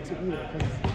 to either because.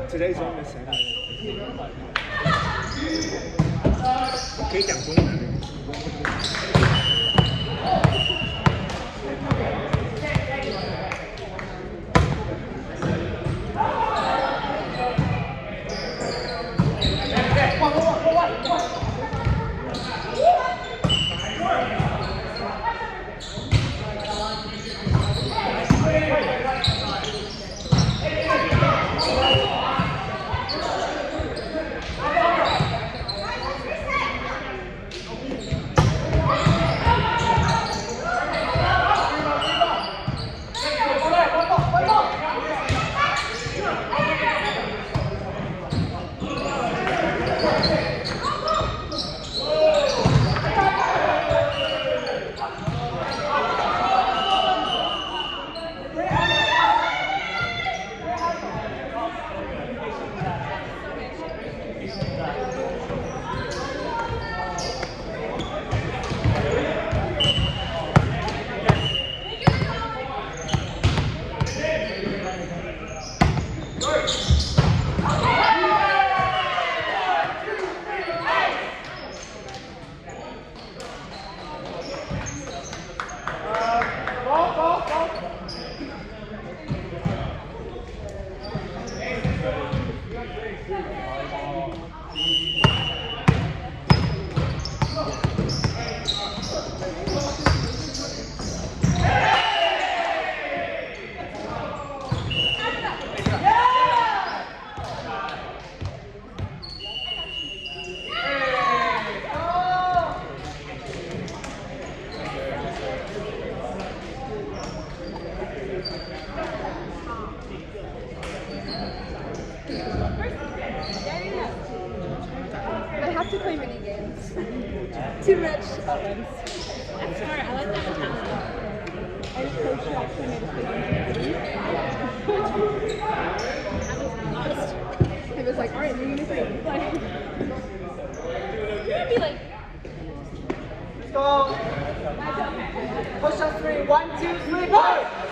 Today's on the same. 可以讲中文。To play mini games. Too much Owens. That's smart. I like that mentality. I just coached you actually made a play. I was lost. It was like, alright, we're gonna play. I'd be like, Let's go. Push up 3. 1, 2, 3, push!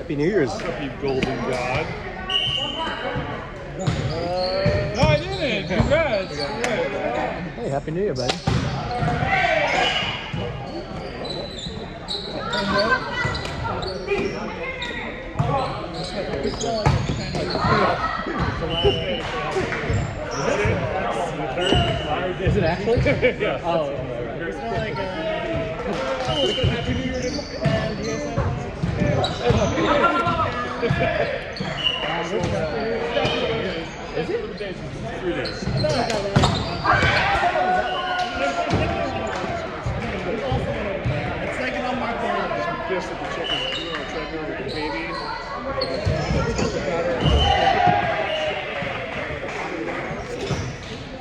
Happy New Year's. You golden god. No, I didn't. Congrats. Hey, Happy New Year, buddy. Is it actually? Yeah. Oh. It's not like Happy New Year and you guys have... Is it? days? 3 days. It's like an unmarked area. I'm pissed at the chicken. You know, treadmill with the baby.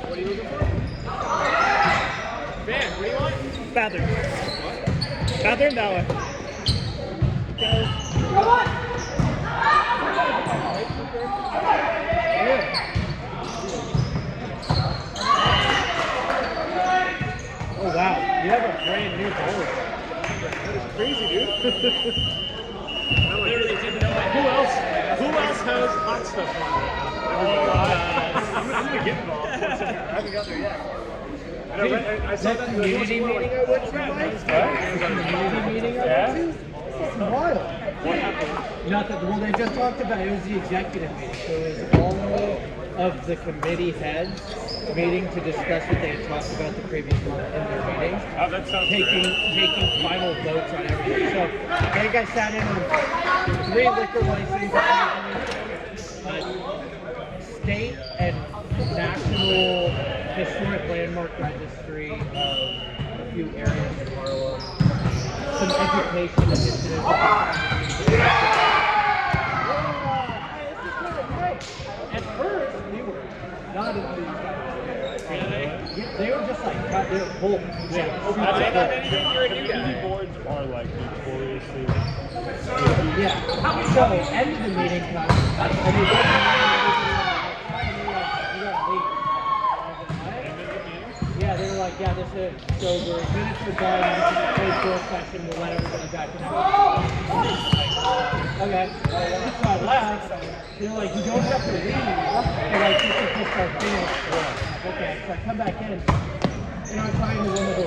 What are you looking for? Van, what do you want? Bathroom. Bathroom that way. Oh wow, you have a brand new bowl. That is crazy, dude. Literally didn't know that. Who else has hot stuff on it? I'm gonna get involved. I haven't got there yet. I saw that Community meeting I went to, Mike? Community meeting I went to? This is wild. What happened? Nothing. Well, they just talked about it was the executive meeting, so it was all of the committee heads meeting to discuss what they had talked about the previous month in their meetings. Oh, that sounds Taking final votes on everything. So I think I sat in on 3 liquor licenses, state and national historic landmark registry of a few areas in Harlem, some education initiatives. At first, we were not enthused. They were just like, they were cool. You're a new guy. Boards are like notoriously. Yeah. So, end of the meeting comes, and we go to the meeting, you gotta leave. Yeah, they were like, yeah, this is, so we're minutes are done, this is a closed door session, we'll let everybody back in. Okay. So I left, they're like, you don't have to leave. They're like, this is just our finish. Okay, so I come back in, and I'm talking to the woman who,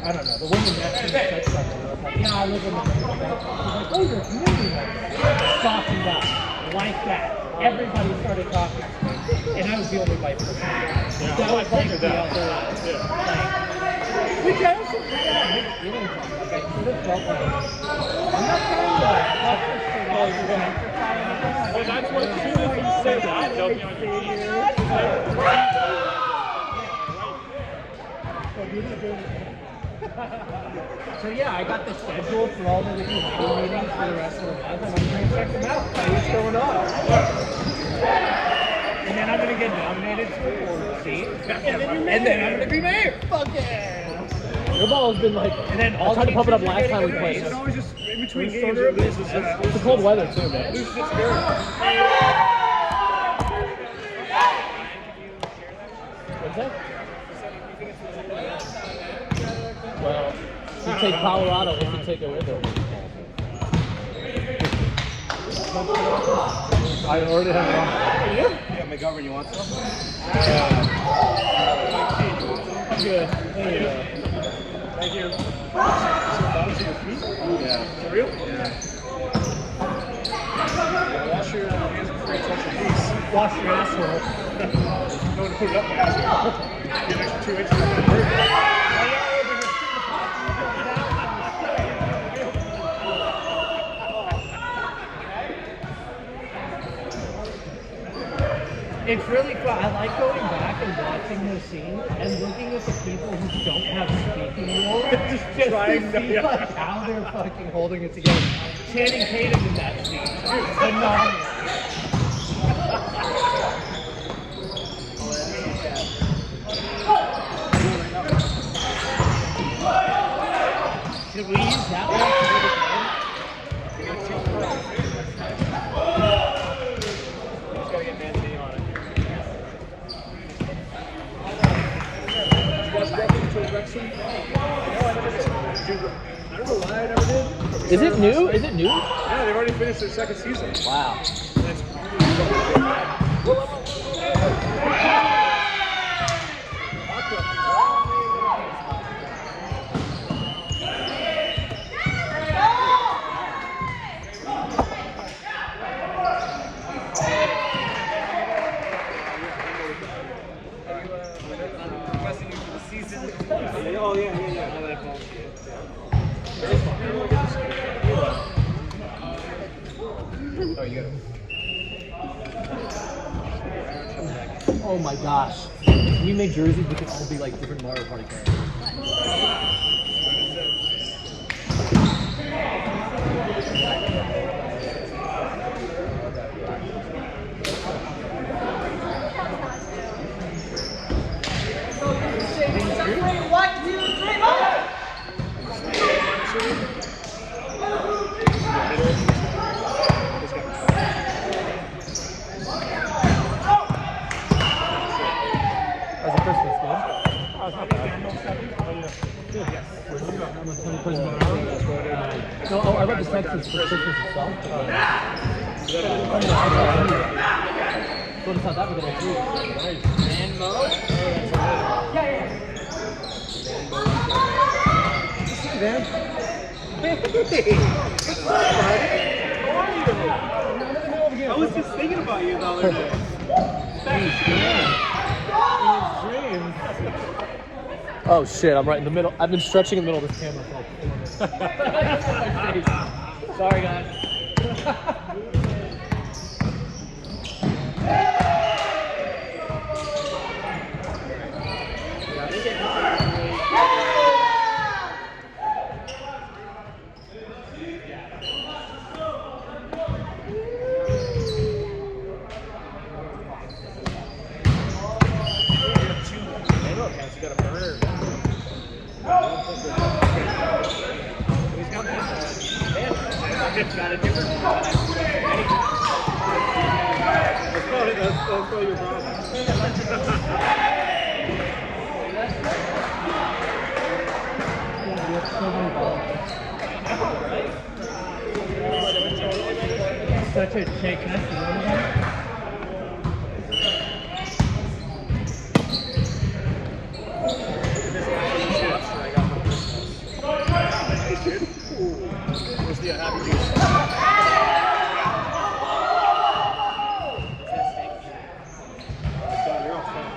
I don't know, the woman next to me said something. I was like, yeah, I live in the community. She's like, oh, you're a community member. Softened up, like that. Everybody started talking to me, and I was the only white person. That was like the other, which I also mixed feelings on. Like, I should have felt like, I'm not trying to Well, that's what as soon as you say that, they'll be on your So yeah, I got the schedule for all the different meetings for the rest of the month, and I'm going to check them out, see what's going on. And then I'm going to get nominated for a board seat, and then I'm going to be mayor. Fuck yeah! Your ball's been like. And then all I tried to pump it up teachers are last time we getting played. raises. It's always just in between games. It loses. It's the cold weather too, man. Loses its spirit. What's that? Well, you take Colorado if you take it with it. I already have one. Yeah, McGovern, you want some? Good. Thank you. Bounce to your feet? Yeah. For real? Yeah. Wash your hands before you touch your knees. Wash your asshole. No one to put it up the asshole. Get an extra 2 inches. It's gonna hurt. It's really fun. I like going back and watching those scenes and looking at the people who don't have speaking roles just Trying to to- see like how they're fucking holding it together. Channing Tatum in that scene. Phenomenal. Should we use that one to do the game? Just gotta get Man's name on it. Did you watch Welcome to Wrexham? No, I never did. I don't know why I never did. Is it new? Is it new? Yeah, they've already finished their 2nd season. Wow. That's Oh, yeah. All that bullshit. Oh, you got it. my gosh. If we make jerseys, we can all be like different Mario Party characters. As a Christmas game. Oh, it's not bad. No, I love the Texas for Christmas itself. Go to South Africa next week. I was just thinking about you the other day. Oh shit, I'm right in the middle. I've been stretching in the middle of this camera for like 4 minutes. Sorry guys. You got a burner. He's got a different. That's probably your problem. Such a shake. Can I see one of them? Where's the happy juice? You're all set.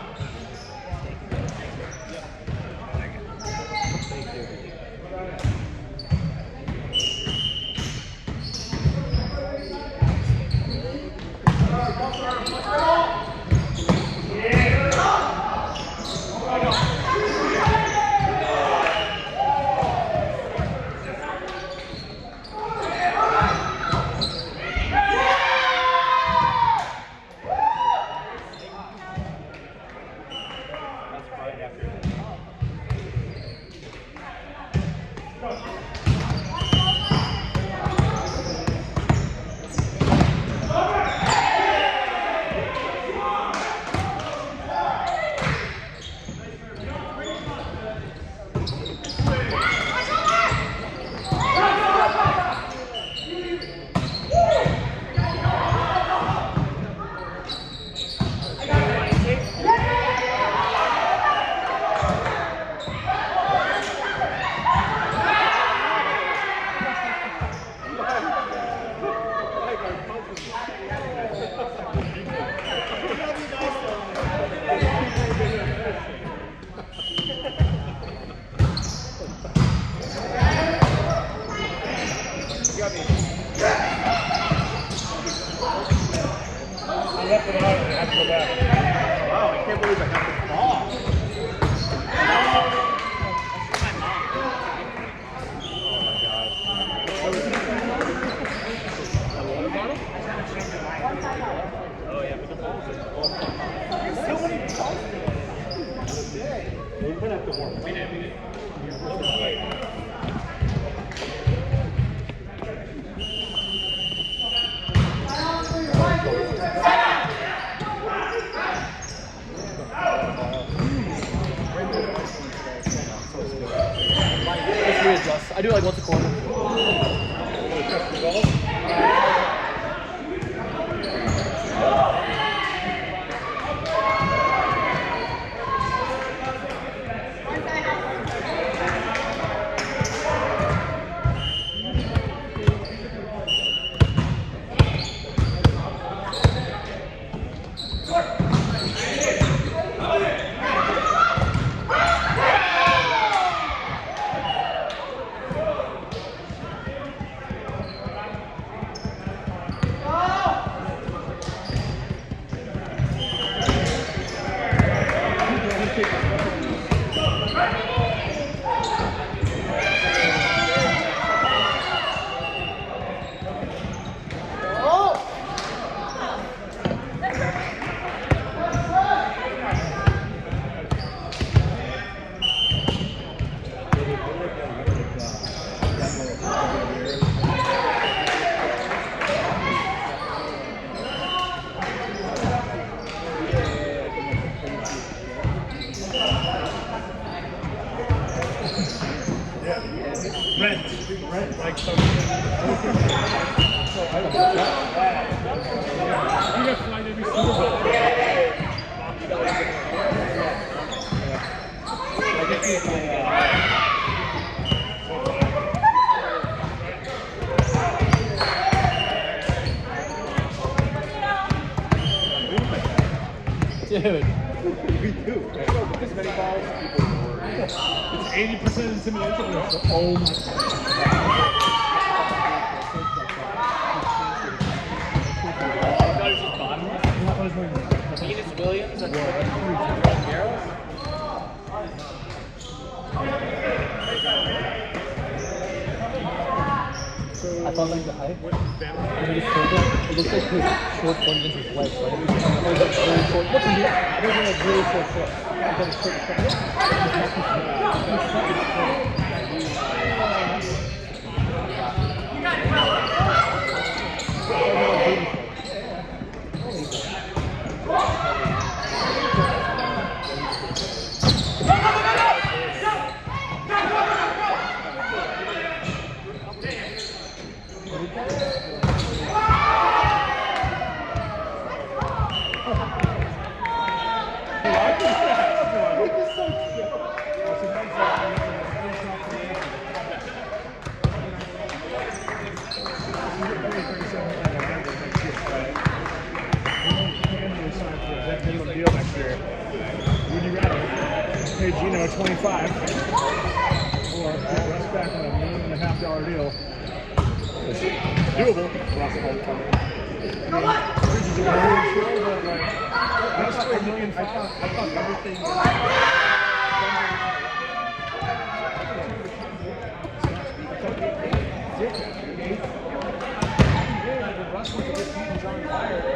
I left it out and I had to go back. Wow, I can't believe I got this ball. Oh yeah, but the ball's in. So many balls. We're gonna have to work. We did. Let's readjust. I do like once a quarter. Rent like some. You got flight every Super Bowl. I get the dude. We do. This many balls, people worry. It's 80% intimidation. Venus Williams and I thought like the height. It looks like his short going against his legs, right? It was like really short. Look at it. It was like really short short. And then it's Deal next year. Would you rather pay Gino 25 or get Russ back on $1.5 million deal? Doable. Bridges are really sure, but like, that's for $1.5 million. I thought everything. Russ was a good team, John Fire.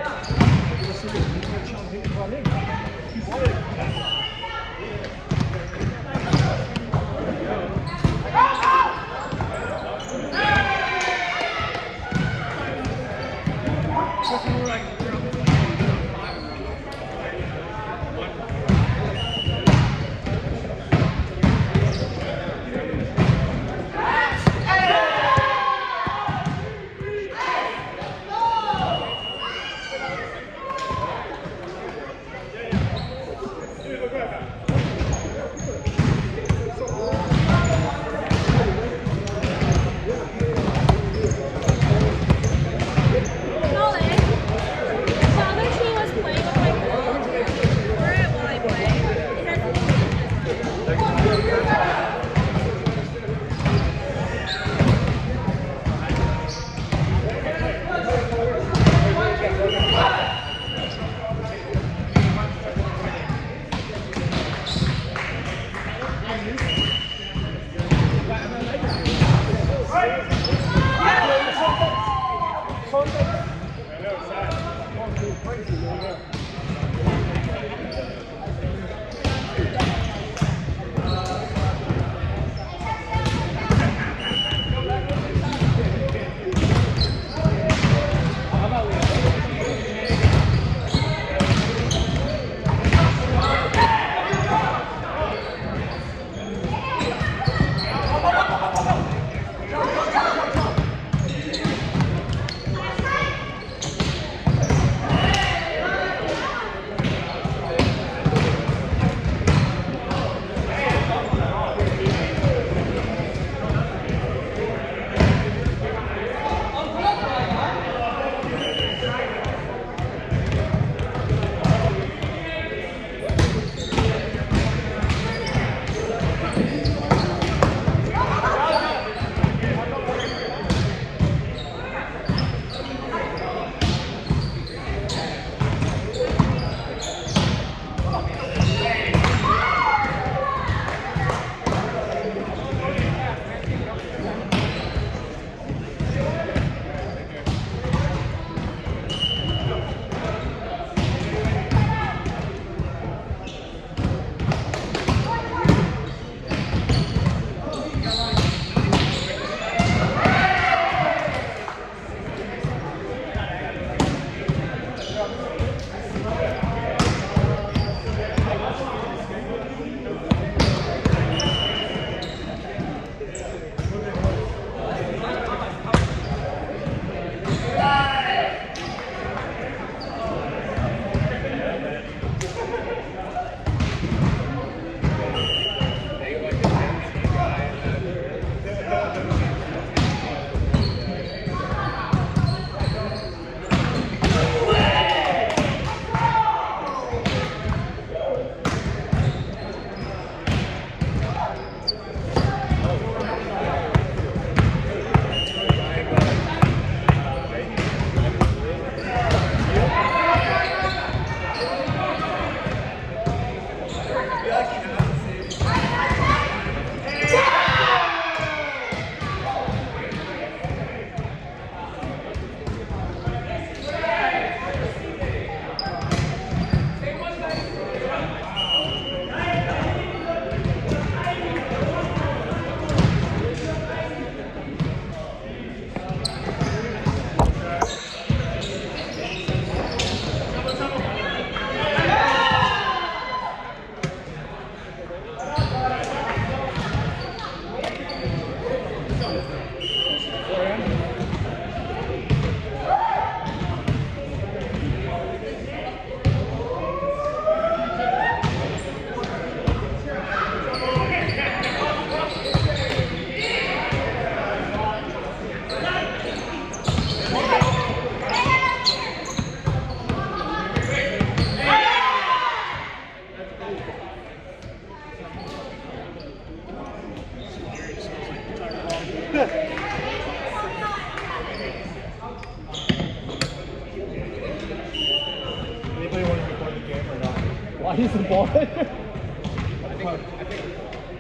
Anybody want to record the game or not? Why is the ball there?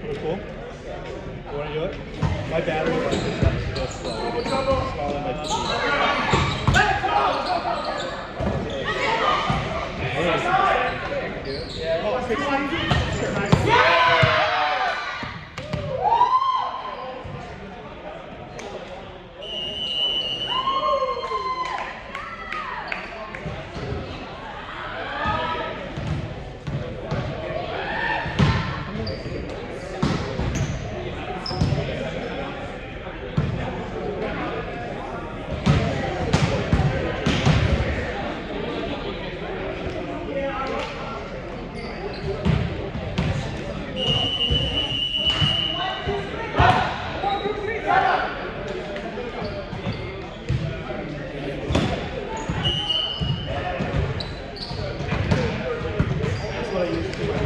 Pretty cool. You want to do it? My battery life is just smaller than my PC. That's what I use to do my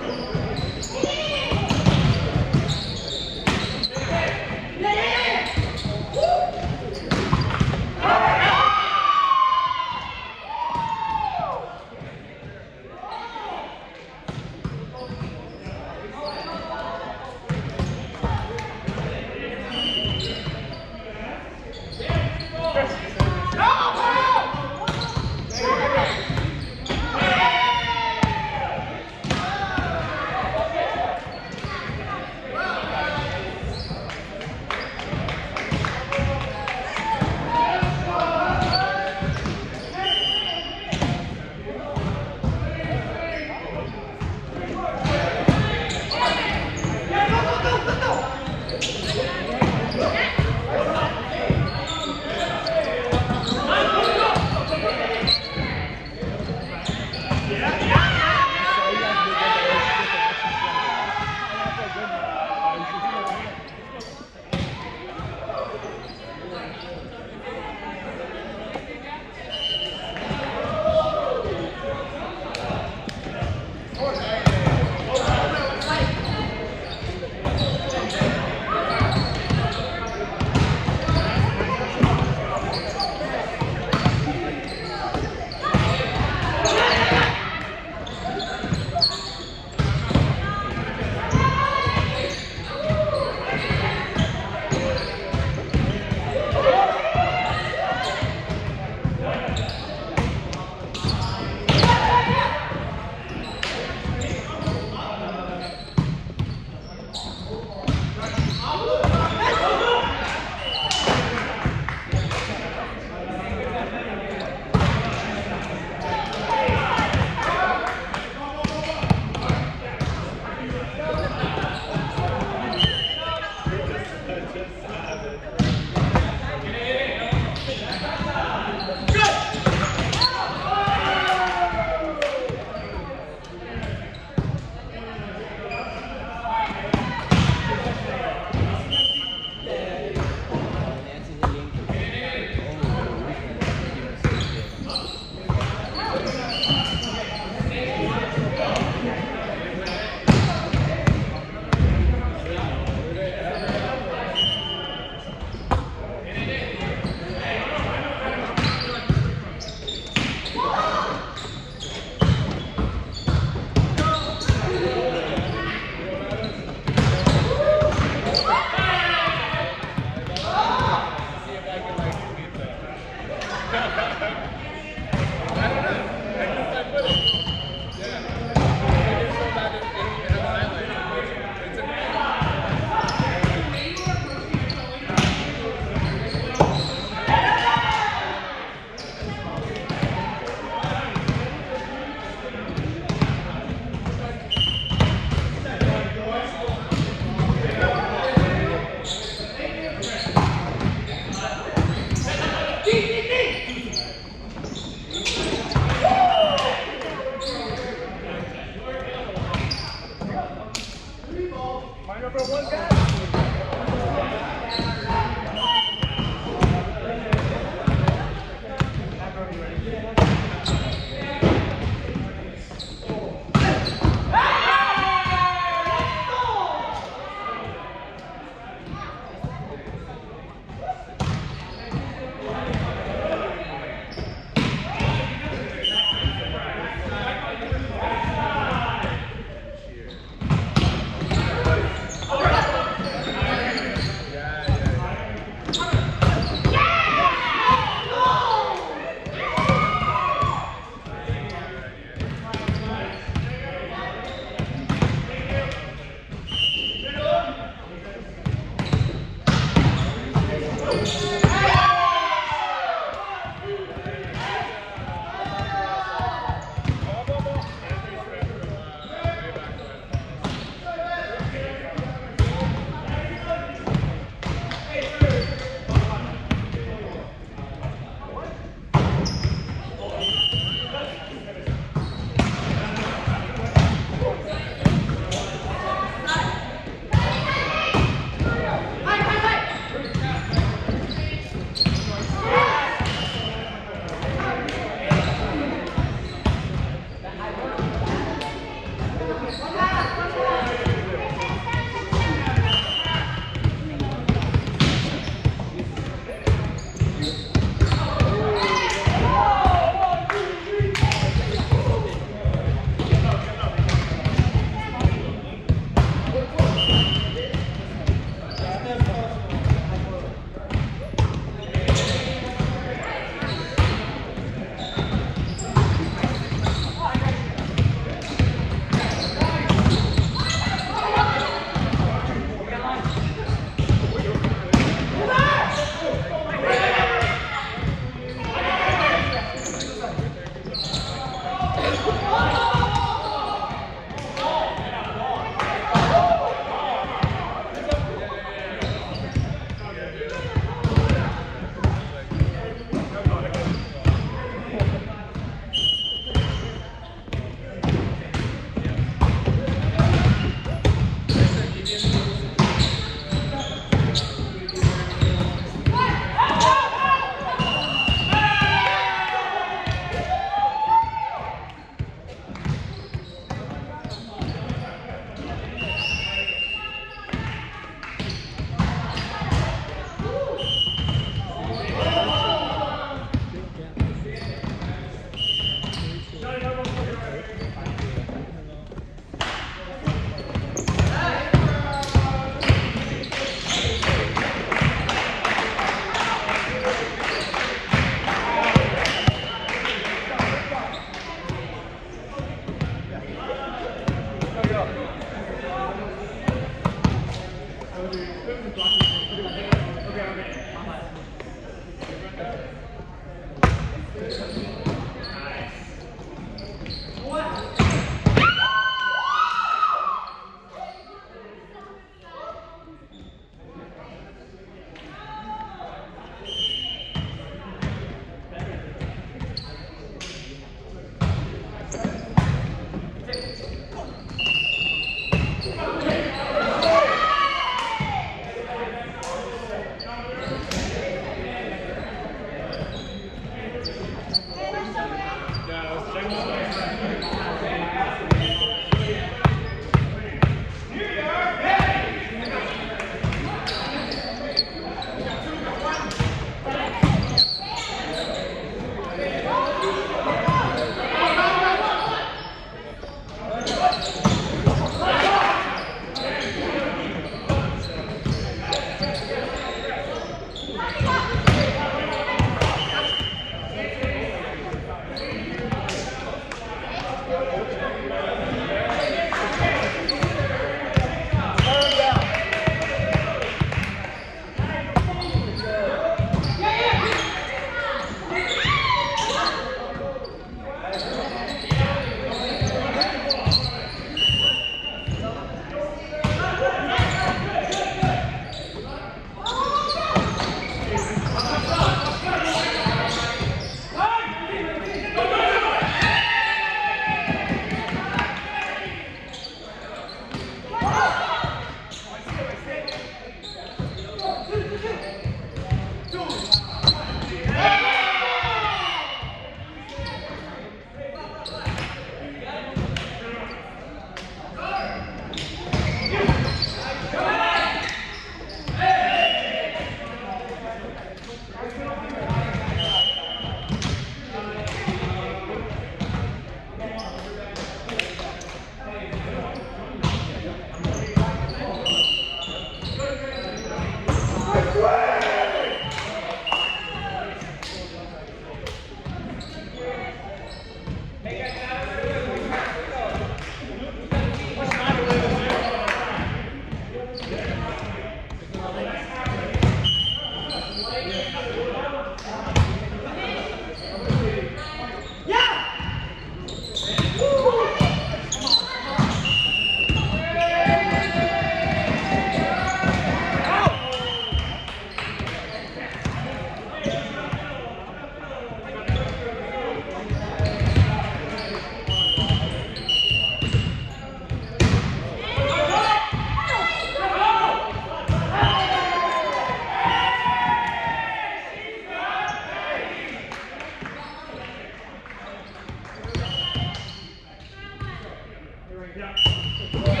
Thank you.